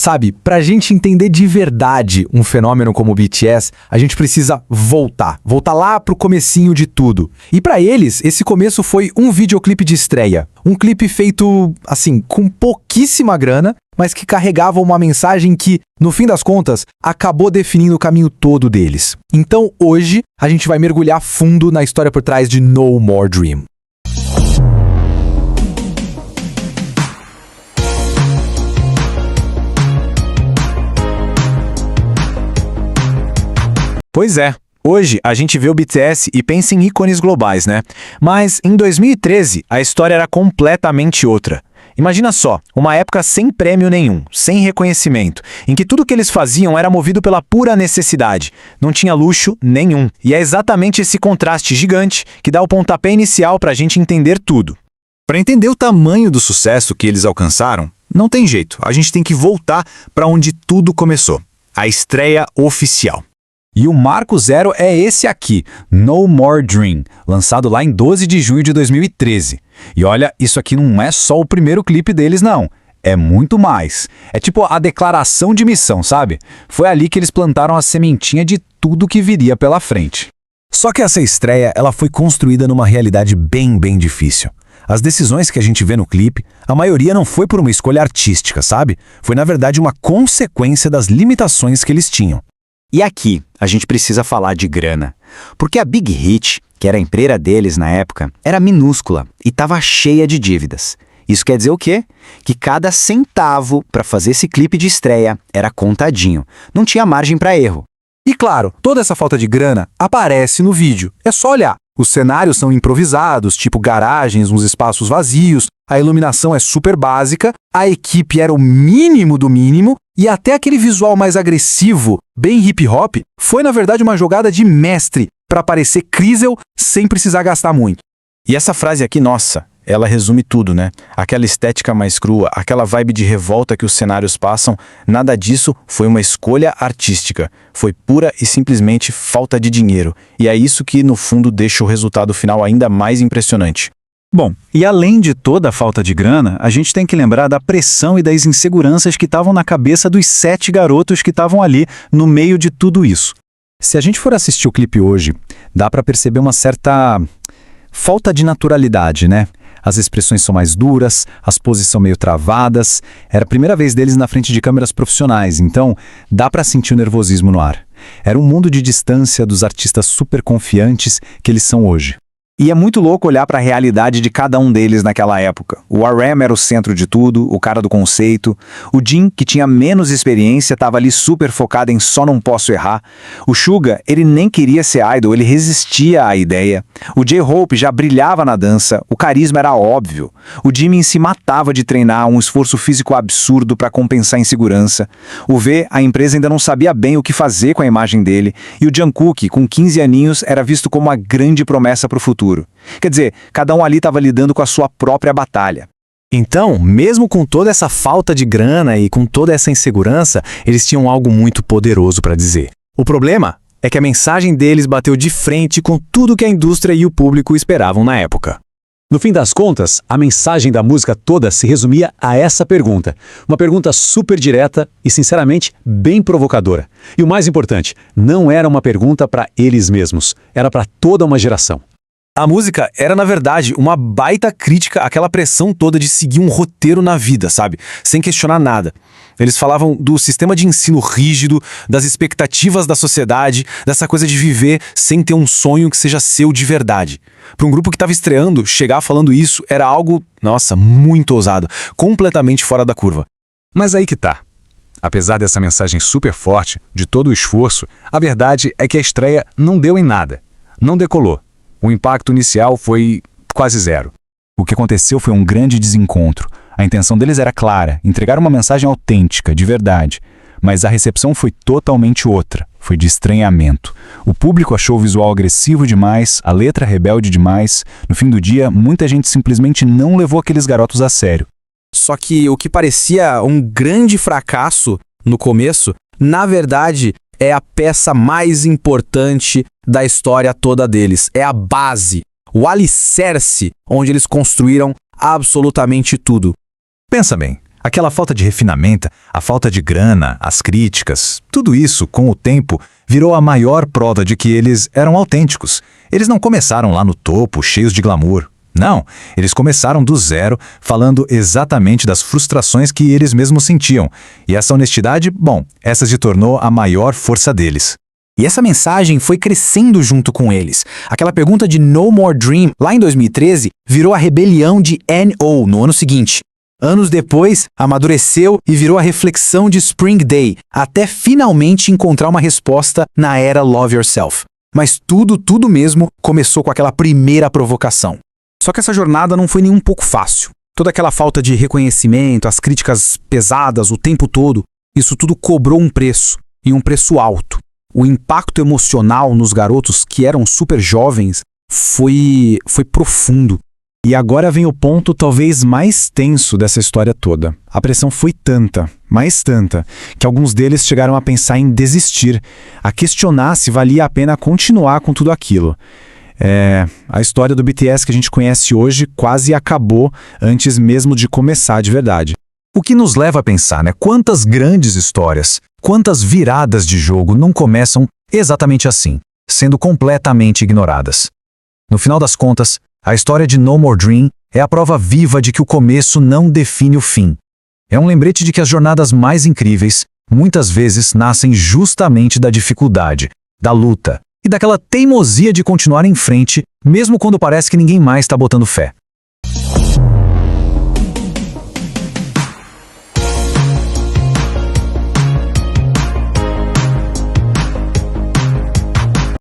Sabe, pra gente entender de verdade um fenômeno como o BTS, a gente precisa voltar lá pro comecinho de tudo. E pra eles, esse começo foi um videoclipe de estreia. Um clipe feito, assim, com pouquíssima grana, mas que carregava uma mensagem que, no fim das contas, acabou definindo o caminho todo deles. Então, hoje, a gente vai mergulhar fundo na história por trás de No More Dream. Pois é, hoje a gente vê o BTS e pensa em ícones globais, né? Mas em 2013 a história era completamente outra. Imagina só, uma época sem prêmio nenhum, sem reconhecimento, em que tudo que eles faziam era movido pela pura necessidade, não tinha luxo nenhum. E é exatamente esse contraste gigante que dá o pontapé inicial para a gente entender tudo. Para entender o tamanho do sucesso que eles alcançaram, não tem jeito, a gente tem que voltar para onde tudo começou, a estreia oficial. E o marco zero é esse aqui, No More Dream, lançado lá em 12 de junho de 2013. E olha, isso aqui não é só o primeiro clipe deles, não. É muito mais. É tipo a declaração de missão, sabe? Foi ali que eles plantaram a sementinha de tudo que viria pela frente. Só que essa estreia, ela foi construída numa realidade bem difícil. As decisões que a gente vê no clipe, a maioria não foi por uma escolha artística, sabe? Foi na verdade uma consequência das limitações que eles tinham. E aqui, a gente precisa falar de grana. Porque a Big Hit, que era a empreira deles na época, era minúscula e estava cheia de dívidas. Isso quer dizer o quê? Que cada centavo para fazer esse clipe de estreia era contadinho. Não tinha margem para erro. E claro, toda essa falta de grana aparece no vídeo. É só olhar. Os cenários são improvisados, tipo garagens, uns espaços vazios, a iluminação é super básica, a equipe era o mínimo do mínimo, e até aquele visual mais agressivo, bem hip-hop, foi na verdade uma jogada de mestre para parecer Crisel sem precisar gastar muito. E essa frase aqui, nossa, ela resume tudo, né? Aquela estética mais crua, aquela vibe de revolta que os cenários passam, nada disso foi uma escolha artística. Foi pura e simplesmente falta de dinheiro. E é isso que, no fundo, deixa o resultado final ainda mais impressionante. Bom, e além de toda a falta de grana, a gente tem que lembrar da pressão e das inseguranças que estavam na cabeça dos 7 garotos que estavam ali no meio de tudo isso. Se a gente for assistir o clipe hoje, dá pra perceber uma certa falta de naturalidade, né? As expressões são mais duras, as poses são meio travadas. Era a primeira vez deles na frente de câmeras profissionais, então dá pra sentir o nervosismo no ar. Era um mundo de distância dos artistas super confiantes que eles são hoje. E é muito louco olhar para a realidade de cada um deles naquela época. O RM era o centro de tudo, o cara do conceito. O Jin, que tinha menos experiência, estava ali super focado em só não posso errar. O Suga, ele nem queria ser idol, ele resistia à ideia. O J-Hope já brilhava na dança, o carisma era óbvio. O Jimin se matava de treinar, um esforço físico absurdo para compensar a insegurança. O V, a empresa ainda não sabia bem o que fazer com a imagem dele. E o Jungkook, com 15 aninhos, era visto como uma grande promessa para o futuro. Quer dizer, cada um ali estava lidando com a sua própria batalha. Então, mesmo com toda essa falta de grana e com toda essa insegurança, eles tinham algo muito poderoso para dizer. O problema é que a mensagem deles bateu de frente com tudo que a indústria e o público esperavam na época. No fim das contas, a mensagem da música toda se resumia a essa pergunta. Uma pergunta super direta e, sinceramente, bem provocadora. E o mais importante, não era uma pergunta para eles mesmos, era para toda uma geração. A música era, na verdade, uma baita crítica àquela pressão toda de seguir um roteiro na vida, sabe? Sem questionar nada. Eles falavam do sistema de ensino rígido, das expectativas da sociedade, dessa coisa de viver sem ter um sonho que seja seu de verdade. Para um grupo que estava estreando, chegar falando isso era algo, nossa, muito ousado, completamente fora da curva. Mas aí que tá. Apesar dessa mensagem super forte, de todo o esforço, a verdade é que a estreia não deu em nada. Não decolou. O impacto inicial foi quase zero. O que aconteceu foi um grande desencontro. A intenção deles era clara, entregar uma mensagem autêntica, de verdade. Mas a recepção foi totalmente outra, foi de estranhamento. O público achou o visual agressivo demais, a letra rebelde demais. No fim do dia, muita gente simplesmente não levou aqueles garotos a sério. Só que o que parecia um grande fracasso no começo, na verdade, é a peça mais importante da história toda deles. É a base, o alicerce onde eles construíram absolutamente tudo. Pensa bem, Aquela falta de refinamento, a falta de grana, as críticas, tudo isso, com o tempo, virou a maior prova de que eles eram autênticos. Eles não começaram lá no topo, cheios de glamour. Não, eles começaram do zero, falando exatamente das frustrações que eles mesmos sentiam. E essa honestidade, bom, essa se tornou a maior força deles. E essa mensagem foi crescendo junto com eles. Aquela pergunta de No More Dream, lá em 2013, virou a rebelião de N.O. no ano seguinte. Anos depois, amadureceu e virou a reflexão de Spring Day, até finalmente encontrar uma resposta na era Love Yourself. Mas tudo mesmo começou com aquela primeira provocação. Só que essa jornada não foi nem um pouco fácil. Toda aquela falta de reconhecimento, as críticas pesadas o tempo todo, isso tudo cobrou um preço, e um preço alto. O impacto emocional nos garotos que eram super jovens foi profundo. E agora vem o ponto talvez mais tenso dessa história toda. A pressão foi tanta, mais tanta, que alguns deles chegaram a pensar em desistir, a questionar se valia a pena continuar com tudo aquilo. A história do BTS que a gente conhece hoje quase acabou antes mesmo de começar de verdade. O que nos leva a pensar, né? Quantas grandes histórias, quantas viradas de jogo não começam exatamente assim, sendo completamente ignoradas. No final das contas, a história de No More Dream é a prova viva de que o começo não define o fim. É um lembrete de que as jornadas mais incríveis, muitas vezes, nascem justamente da dificuldade, da luta e daquela teimosia de continuar em frente, mesmo quando parece que ninguém mais está botando fé.